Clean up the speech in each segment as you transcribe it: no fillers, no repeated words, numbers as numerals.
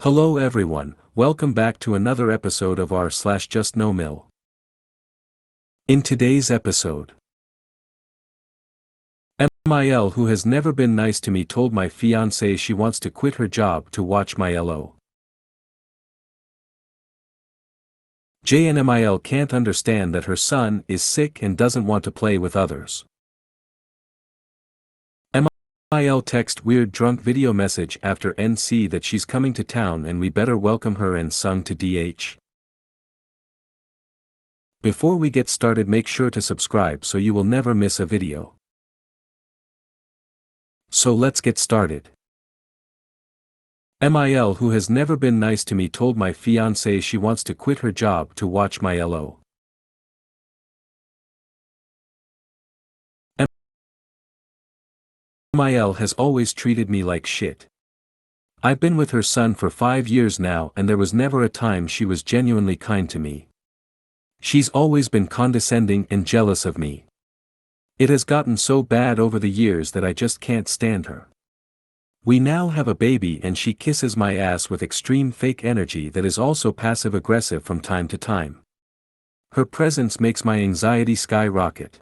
Hello everyone, welcome back to another episode of r/JustNoMil. In today's episode, MIL, who has never been nice to me, told my fiancé she wants to quit her job to watch my LO. JNMIL can't understand that her son is sick and doesn't want to play with others. MIL text weird drunk video message after NC that she's coming to town and we better welcome her and sung to DH. Before we get started, make sure to subscribe so you will never miss a video. So let's get started. MIL, who has never been nice to me, told my fiancé she wants to quit her job to watch my LO. MIL has always treated me like shit. I've been with her son for 5 years now and there was never a time she was genuinely kind to me. She's always been condescending and jealous of me. It has gotten so bad over the years that I just can't stand her. We now have a baby and she kisses my ass with extreme fake energy that is also passive-aggressive from time to time. Her presence makes my anxiety skyrocket.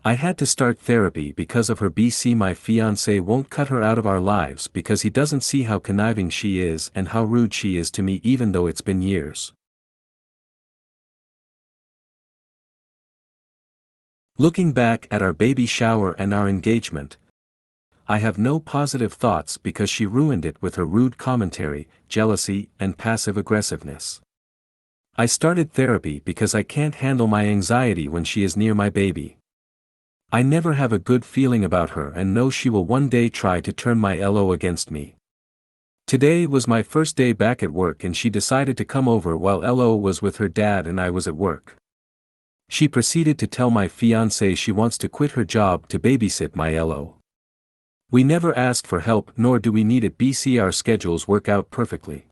I had to start therapy because of her. My fiancé won't cut her out of our lives because he doesn't see how conniving she is and how rude she is to me even though it's been years. Looking back at our baby shower and our engagement, I have no positive thoughts because she ruined it with her rude commentary, jealousy, and passive-aggressiveness. I started therapy because I can't handle my anxiety when she is near my baby. I never have a good feeling about her and know she will one day try to turn my LO against me. Today was my first day back at work and she decided to come over while LO was with her dad and I was at work. She proceeded to tell my fiancé she wants to quit her job to babysit my LO. We never asked for help nor do we need it. Our schedules work out perfectly.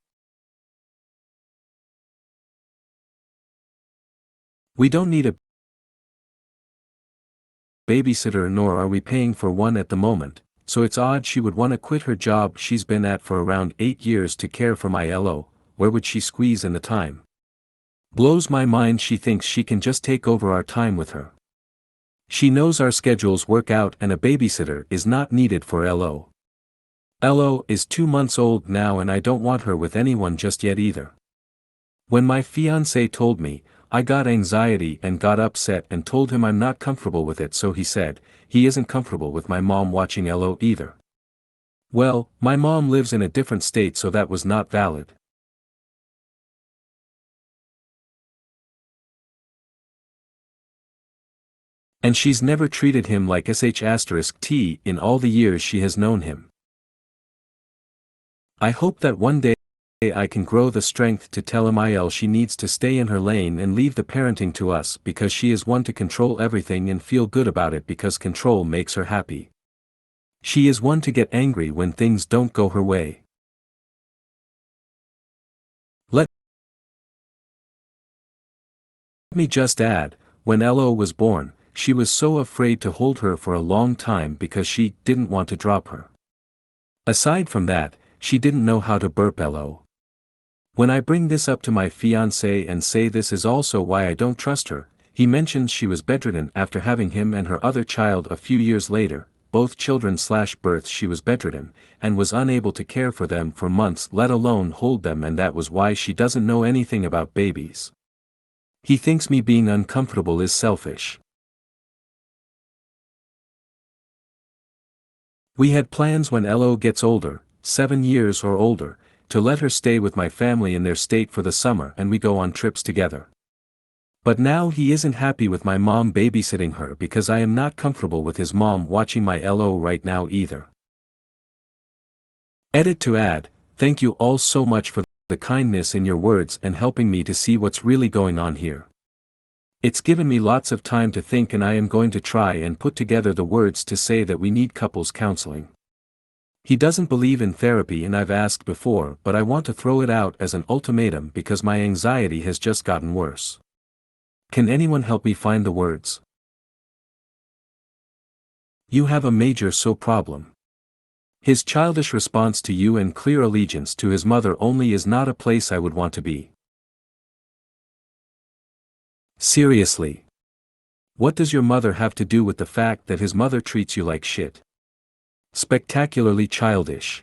We don't need a babysitter nor are we paying for one at the moment, so it's odd she would want to quit her job she's been at for around 8 years to care for my LO. Where would she squeeze in the time? Blows my mind she thinks she can just take over our time with her. She knows our schedules work out and a babysitter is not needed for LO. LO is 2 months old now and I don't want her with anyone just yet either. When my fiancé told me, I got anxiety and got upset and told him I'm not comfortable with it, so he said, he isn't comfortable with my mom watching LO either. Well, my mom lives in a different state so that was not valid. And she's never treated him like sh*t in all the years she has known him. I hope that one day I can grow the strength to tell MIL she needs to stay in her lane and leave the parenting to us because she is one to control everything and feel good about it because control makes her happy. She is one to get angry when things don't go her way. Let me just add, when LO was born, she was so afraid to hold her for a long time because she didn't want to drop her. Aside from that, she didn't know how to burp LO. When I bring this up to my fiancé and say this is also why I don't trust her, he mentions she was bedridden after having him and her other child a few years later, both children/births she was bedridden, and was unable to care for them for months let alone hold them, and that was why she doesn't know anything about babies. He thinks me being uncomfortable is selfish. We had plans when LO gets older, 7 years or older, to let her stay with my family in their state for the summer and we go on trips together. But now he isn't happy with my mom babysitting her because I am not comfortable with his mom watching my LO right now either. Edit to add, thank you all so much for the kindness in your words and helping me to see what's really going on here. It's given me lots of time to think and I am going to try and put together the words to say that we need couples counseling. He doesn't believe in therapy and I've asked before, but I want to throw it out as an ultimatum because my anxiety has just gotten worse. Can anyone help me find the words? You have a major problem. His childish response to you and clear allegiance to his mother only is not a place I would want to be. Seriously. What does your mother have to do with the fact that his mother treats you like shit? Spectacularly childish.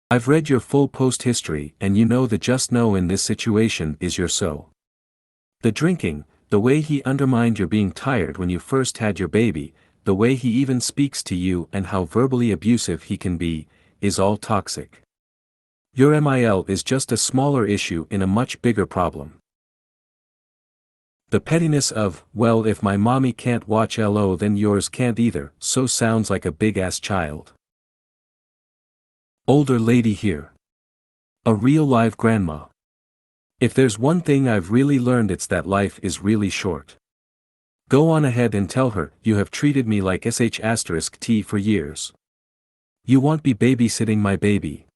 I've read your full post history and you know the just no in this situation is your so. The drinking, the way he undermined your being tired when you first had your baby, the way he even speaks to you and how verbally abusive he can be, is all toxic. Your MIL is just a smaller issue in a much bigger problem. The pettiness of, well, if my mommy can't watch LO then yours can't either, so sounds like a big-ass child. Older lady here. A real live grandma. If there's one thing I've really learned it's that life is really short. Go on ahead and tell her, you have treated me like sh*t for years. You won't be babysitting my baby.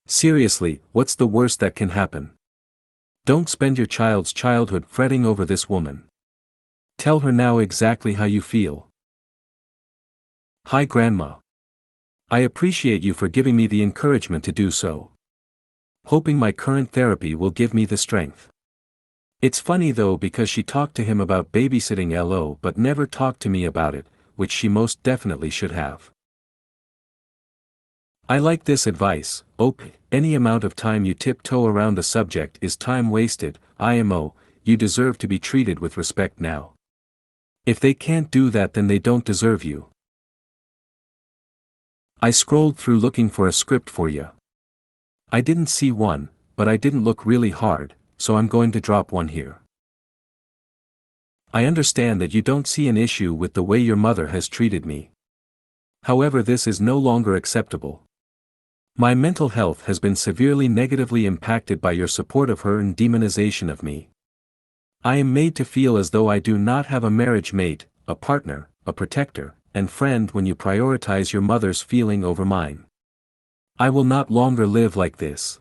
Seriously, what's the worst that can happen? Don't spend your child's childhood fretting over this woman. Tell her now exactly how you feel. Hi Grandma. I appreciate you for giving me the encouragement to do so. Hoping my current therapy will give me the strength. It's funny though because she talked to him about babysitting LO but never talked to me about it, which she most definitely should have. I like this advice. Any amount of time you tiptoe around the subject is time wasted. IMO, you deserve to be treated with respect now. If they can't do that then they don't deserve you. I scrolled through looking for a script for you. I didn't see one, but I didn't look really hard, so I'm going to drop one here. I understand that you don't see an issue with the way your mother has treated me. However, this is no longer acceptable. My mental health has been severely negatively impacted by your support of her and demonization of me. I am made to feel as though I do not have a marriage mate, a partner, a protector, and friend when you prioritize your mother's feeling over mine. I will not longer live like this.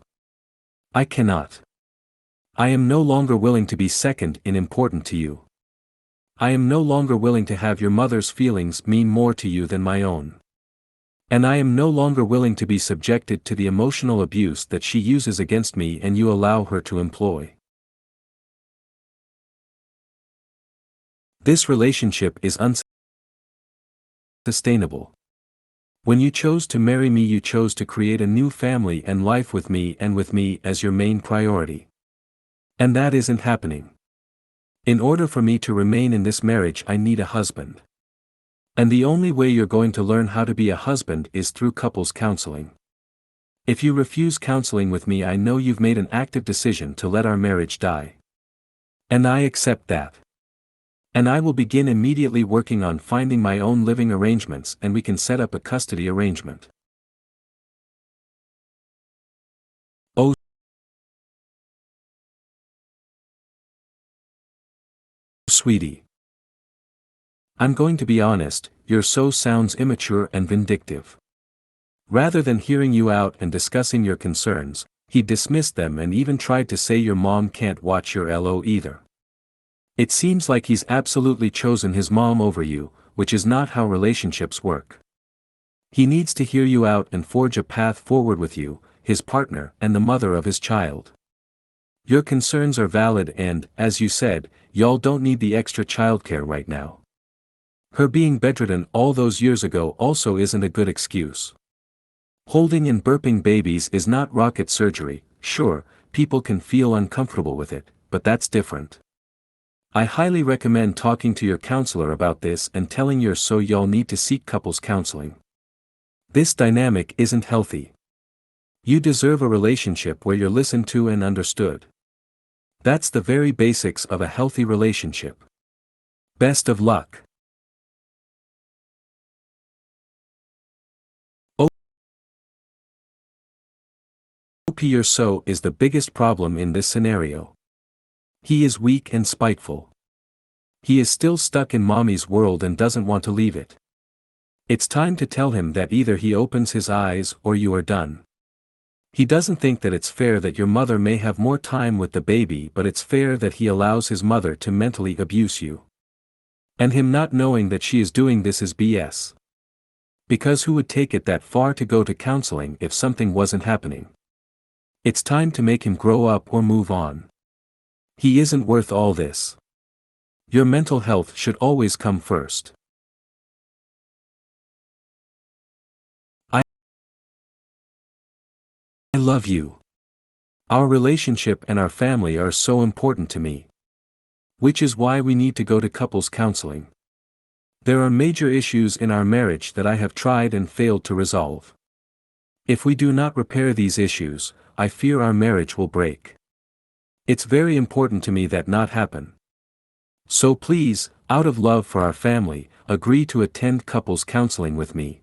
I cannot. I am no longer willing to be second in important to you. I am no longer willing to have your mother's feelings mean more to you than my own. And I am no longer willing to be subjected to the emotional abuse that she uses against me and you allow her to employ. This relationship is unsustainable. When you chose to marry me, you chose to create a new family and life with me as your main priority. And that isn't happening. In order for me to remain in this marriage, I need a husband. And the only way you're going to learn how to be a husband is through couples counseling. If you refuse counseling with me, I know you've made an active decision to let our marriage die. And I accept that. And I will begin immediately working on finding my own living arrangements and we can set up a custody arrangement. Oh, sweetie. I'm going to be honest, your so sounds immature and vindictive. Rather than hearing you out and discussing your concerns, he dismissed them and even tried to say your mom can't watch your LO either. It seems like he's absolutely chosen his mom over you, which is not how relationships work. He needs to hear you out and forge a path forward with you, his partner and the mother of his child. Your concerns are valid and, as you said, y'all don't need the extra childcare right now. Her being bedridden all those years ago also isn't a good excuse. Holding and burping babies is not rocket surgery. Sure, people can feel uncomfortable with it, but that's different. I highly recommend talking to your counselor about this and telling your so y'all need to seek couples counseling. This dynamic isn't healthy. You deserve a relationship where you're listened to and understood. That's the very basics of a healthy relationship. Best of luck. Your so is the biggest problem in this scenario. He is weak and spiteful. He is still stuck in mommy's world and doesn't want to leave it. It's time to tell him that either he opens his eyes or you are done. He doesn't think that it's fair that your mother may have more time with the baby, but it's fair that he allows his mother to mentally abuse you. And him not knowing that she is doing this is BS. Because who would take it that far to go to counseling if something wasn't happening? It's time to make him grow up or move on. He isn't worth all this. Your mental health should always come first. I love you. Our relationship and our family are so important to me. Which is why we need to go to couples counseling. There are major issues in our marriage that I have tried and failed to resolve. If we do not repair these issues, I fear our marriage will break. It's very important to me that not happen. So please, out of love for our family, agree to attend couples counseling with me.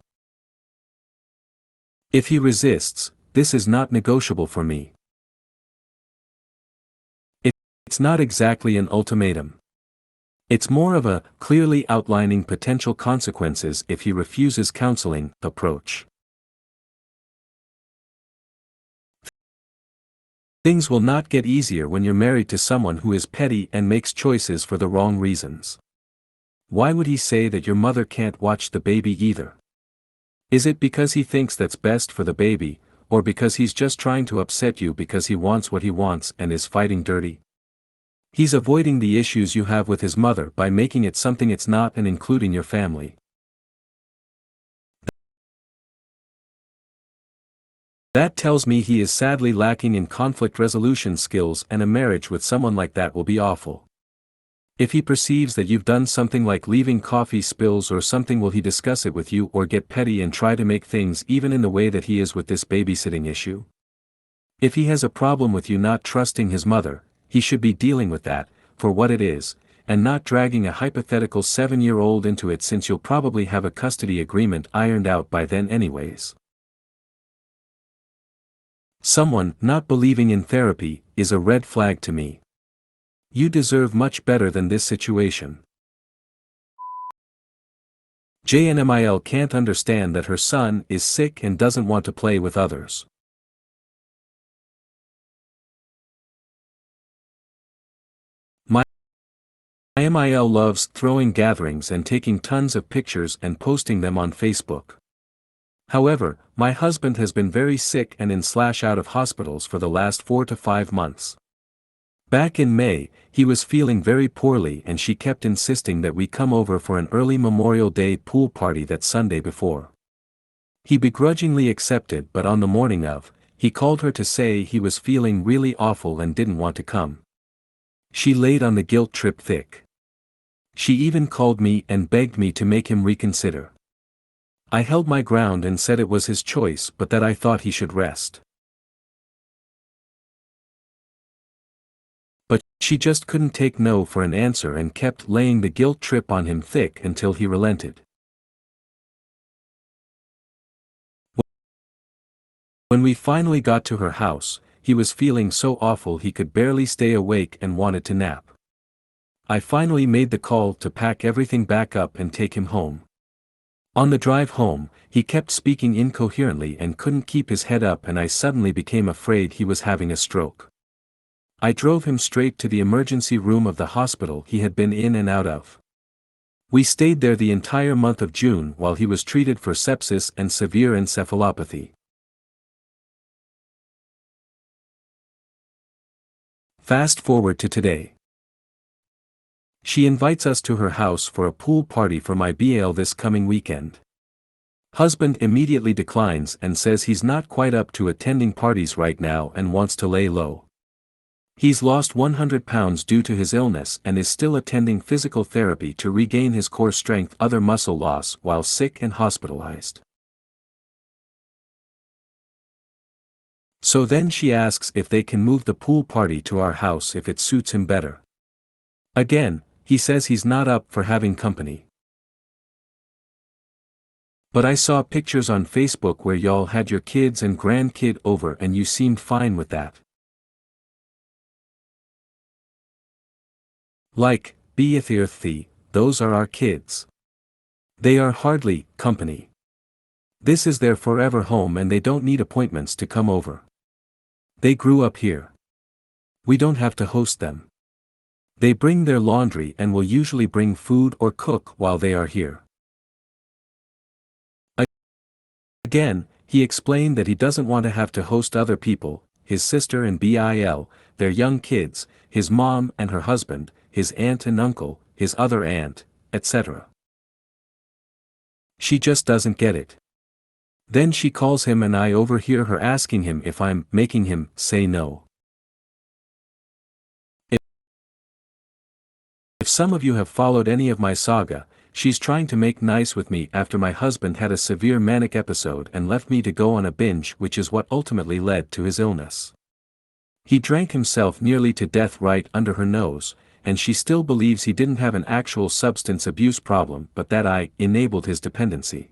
If he resists, this is not negotiable for me. It's not exactly an ultimatum. It's more of a clearly outlining potential consequences if he refuses counseling approach. Things will not get easier when you're married to someone who is petty and makes choices for the wrong reasons. Why would he say that your mother can't watch the baby either? Is it because he thinks that's best for the baby, or because he's just trying to upset you because he wants what he wants and is fighting dirty? He's avoiding the issues you have with his mother by making it something it's not and including your family. That tells me he is sadly lacking in conflict resolution skills, and a marriage with someone like that will be awful. If he perceives that you've done something like leaving coffee spills or something, will he discuss it with you or get petty and try to make things even in the way that he is with this babysitting issue? If he has a problem with you not trusting his mother, he should be dealing with that, for what it is, and not dragging a hypothetical 7-year-old into it, since you'll probably have a custody agreement ironed out by then anyways. Someone not believing in therapy is a red flag to me. You deserve much better than this situation. JustNoMil can't understand that her son is sick and doesn't want to play with others. My MIL loves throwing gatherings and taking tons of pictures and posting them on Facebook. However, my husband has been very sick and in/out of hospitals for the last 4 to 5 months. Back in May, he was feeling very poorly and she kept insisting that we come over for an early Memorial Day pool party that Sunday before. He begrudgingly accepted, but on the morning of, he called her to say he was feeling really awful and didn't want to come. She laid on the guilt trip thick. She even called me and begged me to make him reconsider. I held my ground and said it was his choice, but that I thought he should rest. But she just couldn't take no for an answer and kept laying the guilt trip on him thick until he relented. When we finally got to her house, he was feeling so awful he could barely stay awake and wanted to nap. I finally made the call to pack everything back up and take him home. On the drive home, he kept speaking incoherently and couldn't keep his head up, and I suddenly became afraid he was having a stroke. I drove him straight to the emergency room of the hospital he had been in and out of. We stayed there the entire month of June while he was treated for sepsis and severe encephalopathy. Fast forward to today. She invites us to her house for a pool party for my BL this coming weekend. Husband immediately declines and says he's not quite up to attending parties right now and wants to lay low. He's lost 100 pounds due to his illness and is still attending physical therapy to regain his core strength, other muscle loss while sick and hospitalized. So then she asks if they can move the pool party to our house if it suits him better. Again, he says he's not up for having company. But I saw pictures on Facebook where y'all had your kids and grandkid over and you seemed fine with that. Like, be those are our kids. They are hardly company. This is their forever home and they don't need appointments to come over. They grew up here. We don't have to host them. They bring their laundry and will usually bring food or cook while they are here. Again, he explained that he doesn't want to have to host other people, his sister and Bil, their young kids, his mom and her husband, his aunt and uncle, his other aunt, etc. She just doesn't get it. Then she calls him and I overhear her asking him if I'm making him say no. If some of you have followed any of my saga, she's trying to make nice with me after my husband had a severe manic episode and left me to go on a binge, which is what ultimately led to his illness. He drank himself nearly to death right under her nose, and she still believes he didn't have an actual substance abuse problem but that I enabled his dependency.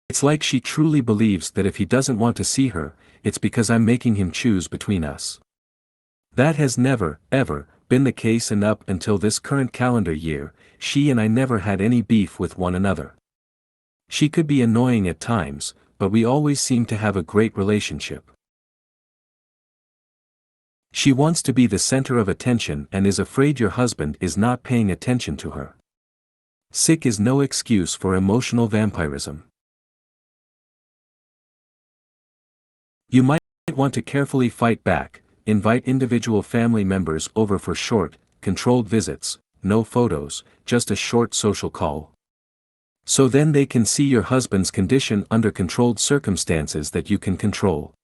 It's like she truly believes that if he doesn't want to see her, it's because I'm making him choose between us. That has never, ever, been the case, and up until this current calendar year, she and I never had any beef with one another. She could be annoying at times, but we always seem to have a great relationship. She wants to be the center of attention and is afraid your husband is not paying attention to her. Sick is no excuse for emotional vampirism. You might want to carefully fight back. Invite individual family members over for short, controlled visits, no photos, just a short social call. So then they can see your husband's condition under controlled circumstances that you can control.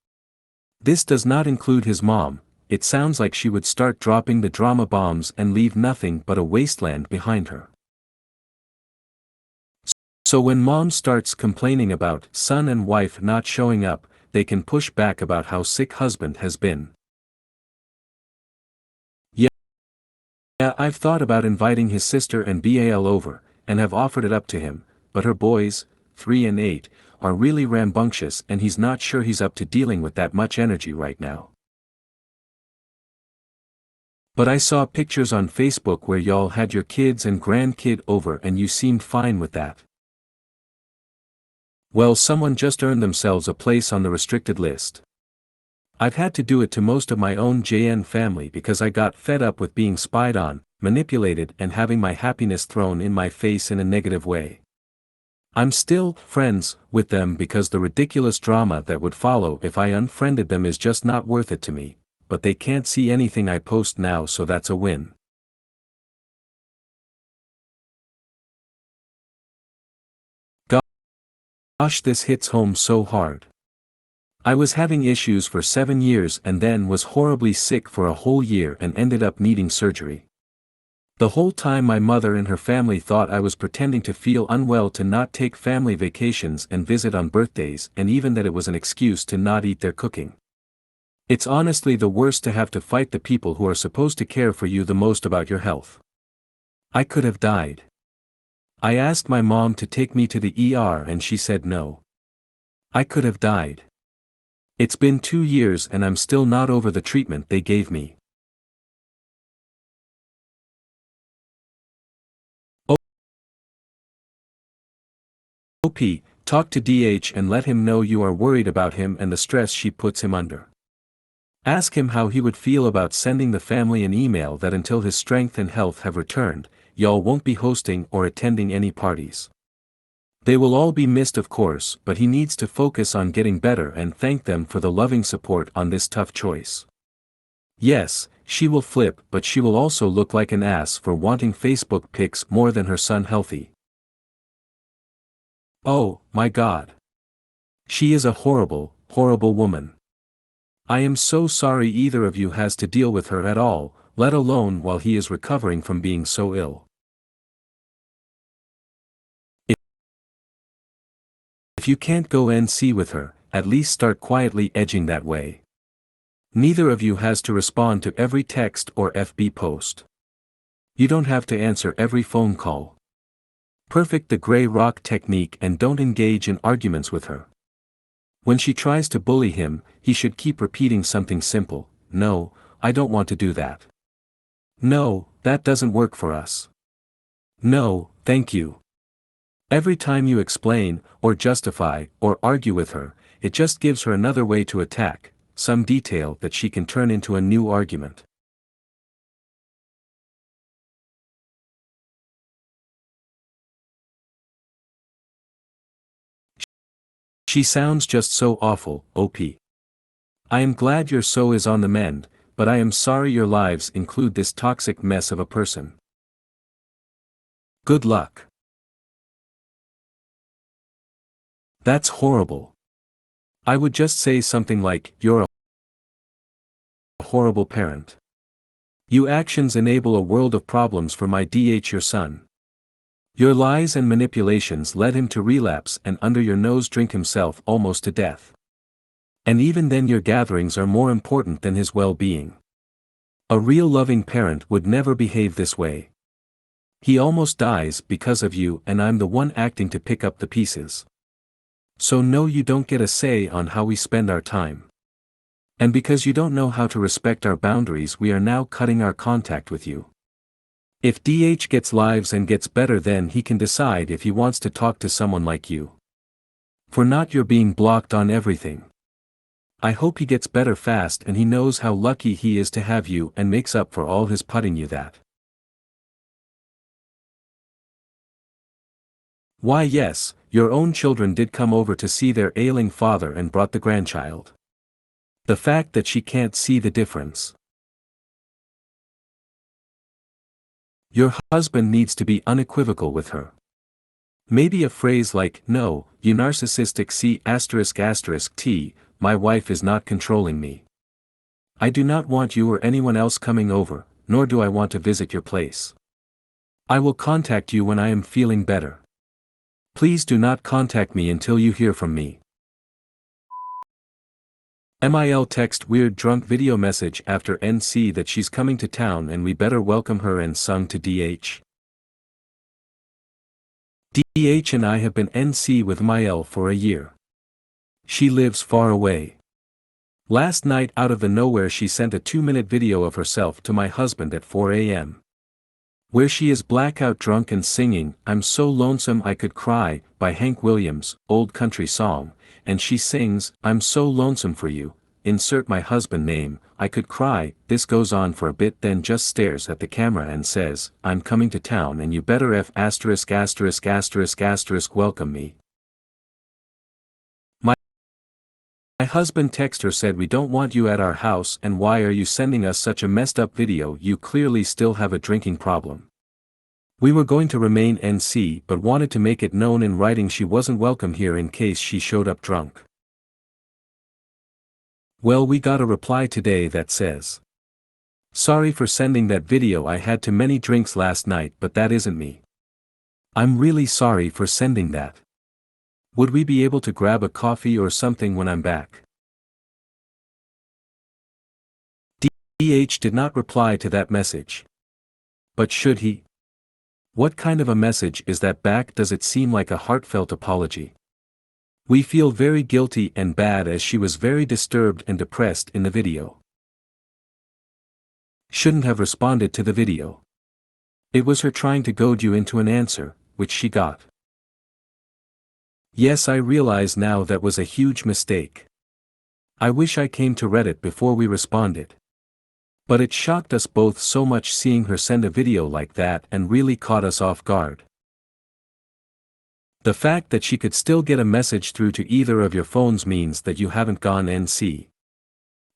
This does not include his mom. It sounds like she would start dropping the drama bombs and leave nothing but a wasteland behind her. So when mom starts complaining about son and wife not showing up, they can push back about how sick husband has been. Yeah, I've thought about inviting his sister and Bal over, and have offered it up to him, but her boys, 3 and 8, are really rambunctious and he's not sure he's up to dealing with that much energy right now. But I saw pictures on Facebook where y'all had your kids and grandkid over and you seemed fine with that. Well, someone just earned themselves a place on the restricted list. I've had to do it to most of my own JN family because I got fed up with being spied on, manipulated and having my happiness thrown in my face in a negative way. I'm still friends with them because the ridiculous drama that would follow if I unfriended them is just not worth it to me, but they can't see anything I post now, so that's a win. Gosh, this hits home so hard. I was having issues for 7 years and then was horribly sick for a whole year and ended up needing surgery. The whole time my mother and her family thought I was pretending to feel unwell to not take family vacations and visit on birthdays, and even that it was an excuse to not eat their cooking. It's honestly the worst to have to fight the people who are supposed to care for you the most about your health. I could have died. I asked my mom to take me to the ER and she said no. I could have died. It's been 2 years and I'm still not over the treatment they gave me. OP, talk to DH and let him know you are worried about him and the stress she puts him under. Ask him how he would feel about sending the family an email that until his strength and health have returned, y'all won't be hosting or attending any parties. They will all be missed, of course, but he needs to focus on getting better and thank them for the loving support on this tough choice. Yes, she will flip, but she will also look like an ass for wanting Facebook pics more than her son healthy. Oh, my God. She is a horrible, horrible woman. I am so sorry either of you has to deal with her at all, let alone while he is recovering from being so ill. If you can't go NC with her, at least start quietly edging that way. Neither of you has to respond to every text or FB post. You don't have to answer every phone call. Perfect the gray rock technique and don't engage in arguments with her. When she tries to bully him, he should keep repeating something simple: no, I don't want to do that. No, that doesn't work for us. No, thank you. Every time you explain, or justify, or argue with her, it just gives her another way to attack, some detail that she can turn into a new argument. She sounds just so awful, OP. I am glad your so is on the mend, but I am sorry your lives include this toxic mess of a person. Good luck. That's horrible. I would just say something like, you're a horrible parent. Your actions enable a world of problems for my your son. Your lies and manipulations led him to relapse and under your nose drink himself almost to death. And even then your gatherings are more important than his well-being. A real loving parent would never behave this way. He almost dies because of you and I'm the one acting to pick up the pieces. So no, you don't get a say on how we spend our time. And because you don't know how to respect our boundaries, we are now cutting our contact with you. If DH gets lives and gets better, then he can decide if he wants to talk to someone like you. For not you're being blocked on everything. I hope he gets better fast and he knows how lucky he is to have you and makes up for all his putting you that. Why yes, your own children did come over to see their ailing father and brought the grandchild. The fact that she can't see the difference. Your husband needs to be unequivocal with her. Maybe a phrase like, no, you narcissistic C***T, my wife is not controlling me. I do not want you or anyone else coming over, nor do I want to visit your place. I will contact you when I am feeling better. Please do not contact me until you hear from me. MIL text weird drunk video message after NC that she's coming to town and we better welcome her and sung to DH. DH and I have been NC with MIL for a year. She lives far away. Last night out of the nowhere she sent a 2-minute video of herself to my husband at 4 a.m. where she is blackout drunk and singing I'm So Lonesome I Could Cry by Hank Williams, old country song, and she sings I'm so lonesome for you, insert my husband name, I could cry. This goes on for a bit, then just stares at the camera and says, I'm coming to town and you better welcome me. My husband text her said we don't want you at our house and why are you sending us such a messed up video, you clearly still have a drinking problem. We were going to remain NC but wanted to make it known in writing she wasn't welcome here in case she showed up drunk. Well, we got a reply today that says, sorry for sending that video, I had too many drinks last night but that isn't me. I'm really sorry for sending that. Would we be able to grab a coffee or something when I'm back? DH did not reply to that message. But should he? What kind of a message is that back? Does it seem like a heartfelt apology? We feel very guilty and bad as she was very disturbed and depressed in the video. Shouldn't have responded to the video. It was her trying to goad you into an answer, which she got. Yes, I realize now that was a huge mistake. I wish I came to Reddit before we responded. But it shocked us both so much seeing her send a video like that and really caught us off guard. The fact that she could still get a message through to either of your phones means that you haven't gone NC.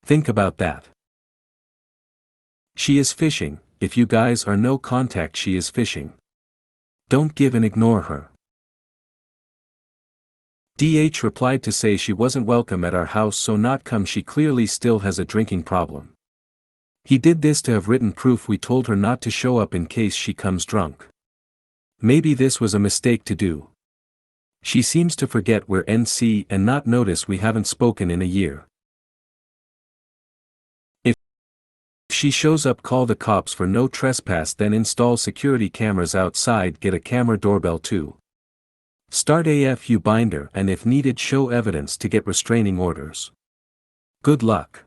Think about that. She is fishing. If you guys are no contact, she is fishing. Don't give and ignore her. DH replied to say she wasn't welcome at our house, so not come. She clearly still has a drinking problem. He did this to have written proof we told her not to show up in case she comes drunk. Maybe this was a mistake to do. She seems to forget we're NC and not notice we haven't spoken in a year. If she shows up, call the cops for no trespass, then install security cameras outside, get a camera doorbell too. Start AFU binder and if needed show evidence to get restraining orders. Good luck.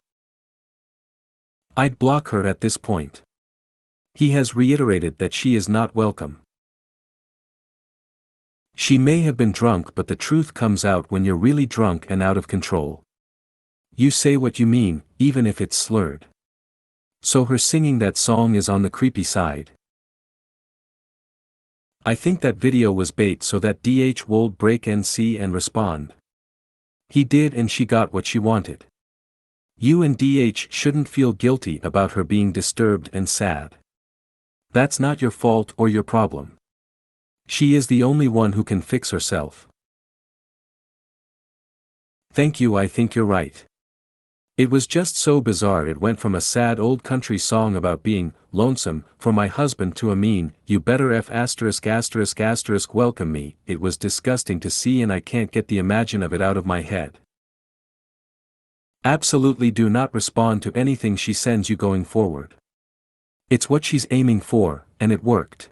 I'd block her at this point. He has reiterated that she is not welcome. She may have been drunk, but the truth comes out when you're really drunk and out of control. You say what you mean, even if it's slurred. So her singing that song is on the creepy side. I think that video was bait so that DH would break NC and respond. He did and she got what she wanted. You and DH shouldn't feel guilty about her being disturbed and sad. That's not your fault or your problem. She is the only one who can fix herself. Thank you, I think you're right. It was just so bizarre. It went from a sad old country song about being lonesome for my husband to a mean, you better welcome me. It was disgusting to see and I can't get the imagine of it out of my head. Absolutely do not respond to anything she sends you going forward. It's what she's aiming for, and it worked.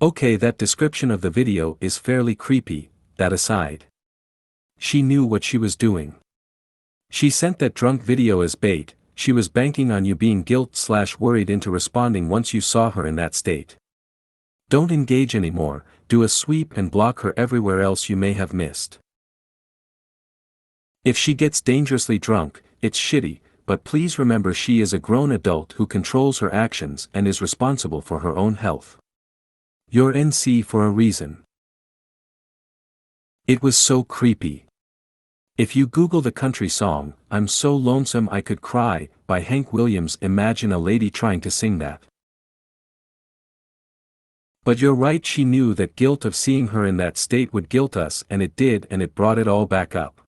Okay, that description of the video is fairly creepy, that aside. She knew what she was doing. She sent that drunk video as bait. She was banking on you being guilt/worried into responding once you saw her in that state. Don't engage anymore, do a sweep and block her everywhere else you may have missed. If she gets dangerously drunk, it's shitty, but please remember she is a grown adult who controls her actions and is responsible for her own health. You're NC for a reason. It was so creepy. If you Google the country song, I'm So Lonesome I Could Cry, by Hank Williams, imagine a lady trying to sing that. But you're right, she knew that guilt of seeing her in that state would guilt us, and it did, and it brought it all back up.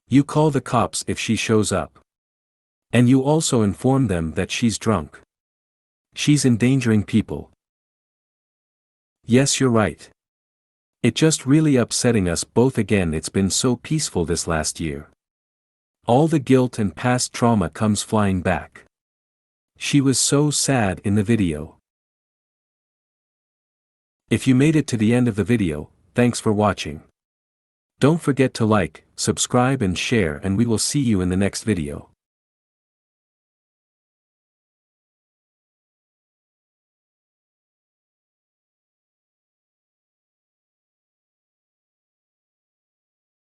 You call the cops if she shows up. And you also inform them that she's drunk. She's endangering people. Yes, you're right. It just really upsetting us both again. It's been so peaceful this last year. All the guilt and past trauma comes flying back. She was so sad in the video. If you made it to the end of the video, thanks for watching. Don't forget to like, subscribe and share, and we will see you in the next video.